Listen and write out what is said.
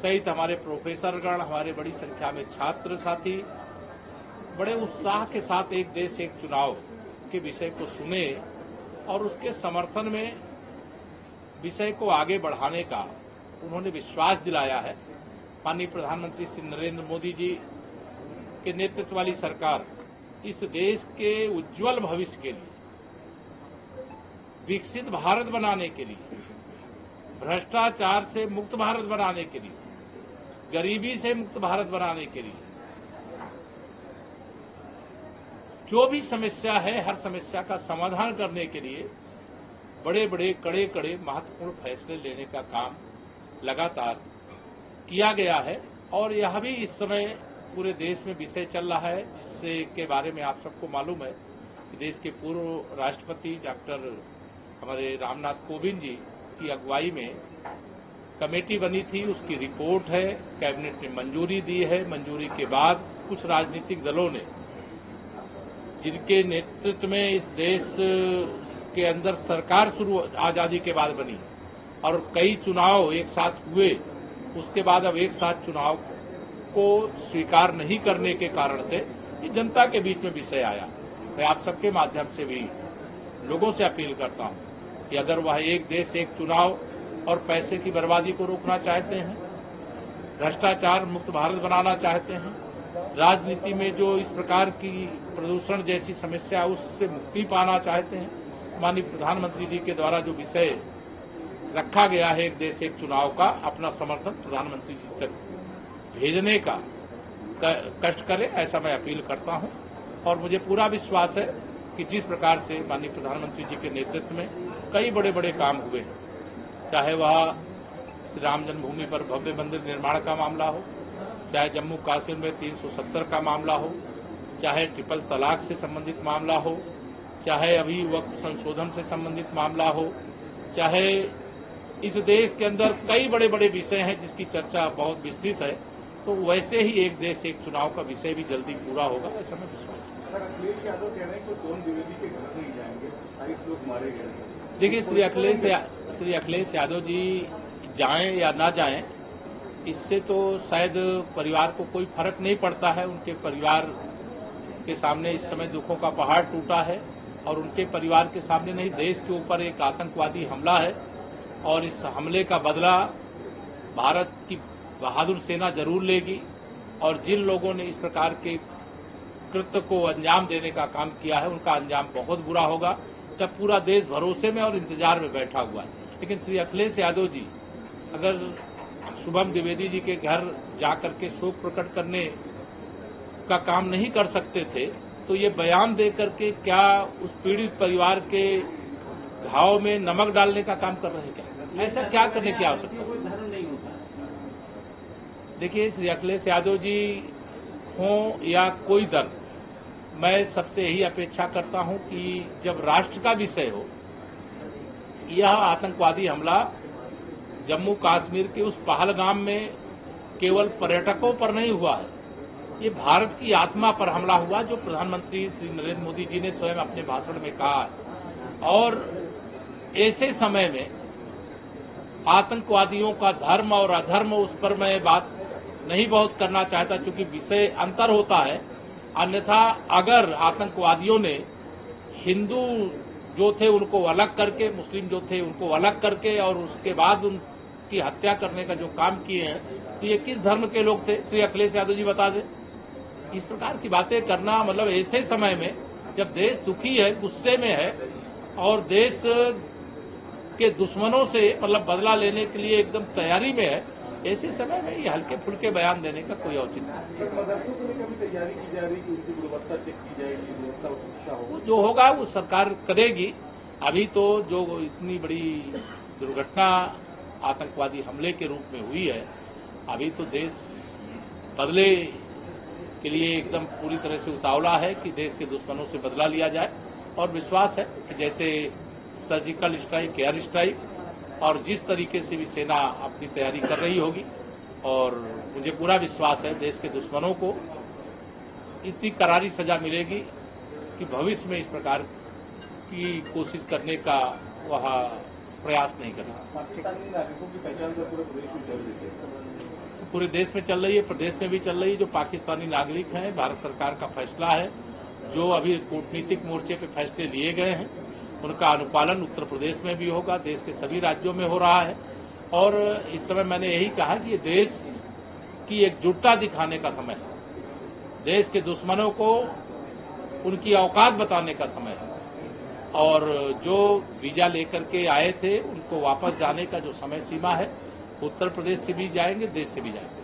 सहित हमारे प्रोफेसरगण, हमारे बड़ी संख्या में छात्र साथी बड़े उत्साह के साथ एक देश एक चुनाव के विषय को सुने और उसके समर्थन में विषय को आगे बढ़ाने का उन्होंने विश्वास दिलाया है। माननीय प्रधानमंत्री श्री नरेंद्र मोदी जी के नेतृत्व वाली सरकार इस देश के उज्जवल भविष्य के लिए, विकसित भारत बनाने के लिए, भ्रष्टाचार से मुक्त भारत बनाने के लिए, गरीबी से मुक्त भारत बनाने के लिए जो भी समस्या है, हर समस्या का समाधान करने के लिए बड़े बड़े कड़े कड़े महत्वपूर्ण फैसले लेने का काम लगातार किया गया है। और यह भी इस समय पूरे देश में विषय चल रहा है, जिससे के बारे में आप सबको मालूम है कि देश के पूर्व राष्ट्रपति डॉक्टर हमारे रामनाथ कोविंद जी की अगुवाई में कमेटी बनी थी, उसकी रिपोर्ट है, कैबिनेट ने मंजूरी दी है। मंजूरी के बाद कुछ राजनीतिक दलों ने, जिनके नेतृत्व में इस देश के अंदर सरकार शुरू आजादी के बाद बनी और कई चुनाव एक साथ हुए, उसके बाद अब एक साथ चुनाव को स्वीकार नहीं करने के कारण से ये जनता के बीच में विषय आया। मैं आप सबके माध्यम से भी लोगों से अपील करता हूं कि अगर वह एक देश एक चुनाव और पैसे की बर्बादी को रोकना चाहते हैं, भ्रष्टाचार मुक्त भारत बनाना चाहते हैं, राजनीति में जो इस प्रकार की प्रदूषण जैसी समस्या है उससे मुक्ति पाना चाहते हैं, माननीय प्रधानमंत्री जी के द्वारा जो विषय रखा गया है एक देश एक चुनाव का, अपना समर्थन प्रधानमंत्री जी तक भेजने का कष्ट करें, ऐसा मैं अपील करता हूं। और मुझे पूरा विश्वास है कि जिस प्रकार से माननीय प्रधानमंत्री जी के नेतृत्व में कई बड़े बड़े काम हुए हैं, चाहे वह श्री राम जन्मभूमि पर भव्य मंदिर निर्माण का मामला हो, चाहे जम्मू कश्मीर में 370 का मामला हो, चाहे ट्रिपल तलाक से संबंधित मामला हो, चाहे अभी वक्त संशोधन से संबंधित मामला हो, चाहे इस देश के अंदर कई बड़े बड़े विषय हैं जिसकी चर्चा बहुत विस्तृत है, तो वैसे ही एक देश एक चुनाव का विषय भी जल्दी पूरा होगा, ऐसा मैं विश्वास है। सर, अखिलेश यादव कह रहे हैं कि सोन द्विवेदी के घर नहीं जाएंगे, 28 लोग मारे गए। देखिए, श्री अखिलेश यादव जी जाएं या ना जाएं, इससे तो शायद परिवार को कोई फर्क नहीं पड़ता है। उनके परिवार के सामने इस समय दुखों का पहाड़ टूटा है और उनके परिवार के सामने नहीं, देश के ऊपर एक आतंकवादी हमला है और इस हमले का बदला भारत की बहादुर सेना जरूर लेगी। और जिन लोगों ने इस प्रकार के कृत्य को अंजाम देने का काम किया है, उनका अंजाम बहुत बुरा होगा, जब पूरा देश भरोसे में और इंतजार में बैठा हुआ है। लेकिन श्री अखिलेश यादव जी अगर शुभम द्विवेदी जी के घर जाकर के शोक प्रकट करने का काम नहीं कर सकते थे, तो ये बयान दे करके क्या उस पीड़ित परिवार के घाव में नमक डालने का काम कर रहे हैं क्या? ऐसा क्या करने की आवश्यकता है? देखिए, श्री अखिलेश यादव जी हों या कोई दल, मैं सबसे यही अपेक्षा करता हूं कि जब राष्ट्र का विषय हो, यह आतंकवादी हमला जम्मू कश्मीर के उस पहलगाम में केवल पर्यटकों पर नहीं हुआ है, ये भारत की आत्मा पर हमला हुआ, जो प्रधानमंत्री श्री नरेंद्र मोदी जी ने स्वयं अपने भाषण में कहा है। और ऐसे समय में आतंकवादियों का धर्म और अधर्म, उस पर मैं बात नहीं बहुत करना चाहता, क्योंकि विषय अंतर होता है। अन्यथा अगर आतंकवादियों ने हिंदू जो थे उनको अलग करके, मुस्लिम जो थे उनको अलग करके और उसके बाद उनकी हत्या करने का जो काम किए हैं, तो ये किस धर्म के लोग थे? श्री अखिलेश यादव जी बता दें। इस प्रकार की बातें करना, मतलब ऐसे समय में जब देश दुखी है, गुस्से में है और देश के दुश्मनों से मतलब बदला लेने के लिए एकदम तैयारी में है, ऐसे समय में ये हल्के फुल्के बयान देने का कोई औचित्य नहीं। मदरसों के लिए कभी तैयारी की जा रही है कि उनकी गुणवत्ता चेक की जाएगी, गुणवत्ता उच्च शिक्षा हो, वो जो होगा वो सरकार करेगी। अभी तो जो इतनी बड़ी दुर्घटना आतंकवादी हमले के रूप में हुई है, अभी तो देश बदले के लिए एकदम पूरी तरह से उतावला है कि देश के दुश्मनों से बदला लिया जाए। और विश्वास है कि जैसे सर्जिकल स्ट्राइक, एयर स्ट्राइक और जिस तरीके से भी सेना अपनी तैयारी कर रही होगी, और मुझे पूरा विश्वास है देश के दुश्मनों को इतनी करारी सजा मिलेगी कि भविष्य में इस प्रकार की कोशिश करने का वह प्रयास नहीं करेगा। पाकिस्तानी नागरिकों की पहचान कर पूरे प्रदेश में चल रही है। पूरे देश में चल रही है, प्रदेश में भी चल रही है। जो पाकिस्तानी नागरिक हैं, भारत सरकार का फैसला है, जो अभी कूटनीतिक मोर्चे पे फैसले लिए गए हैं, उनका अनुपालन उत्तर प्रदेश में भी होगा, देश के सभी राज्यों में हो रहा है। और इस समय मैंने यही कहा कि ये देश की एकजुटता दिखाने का समय है, देश के दुश्मनों को उनकी औकात बताने का समय है, और जो वीजा लेकर के आए थे उनको वापस जाने का जो समय सीमा है, उत्तर प्रदेश से भी जाएंगे, देश से भी जाएंगे।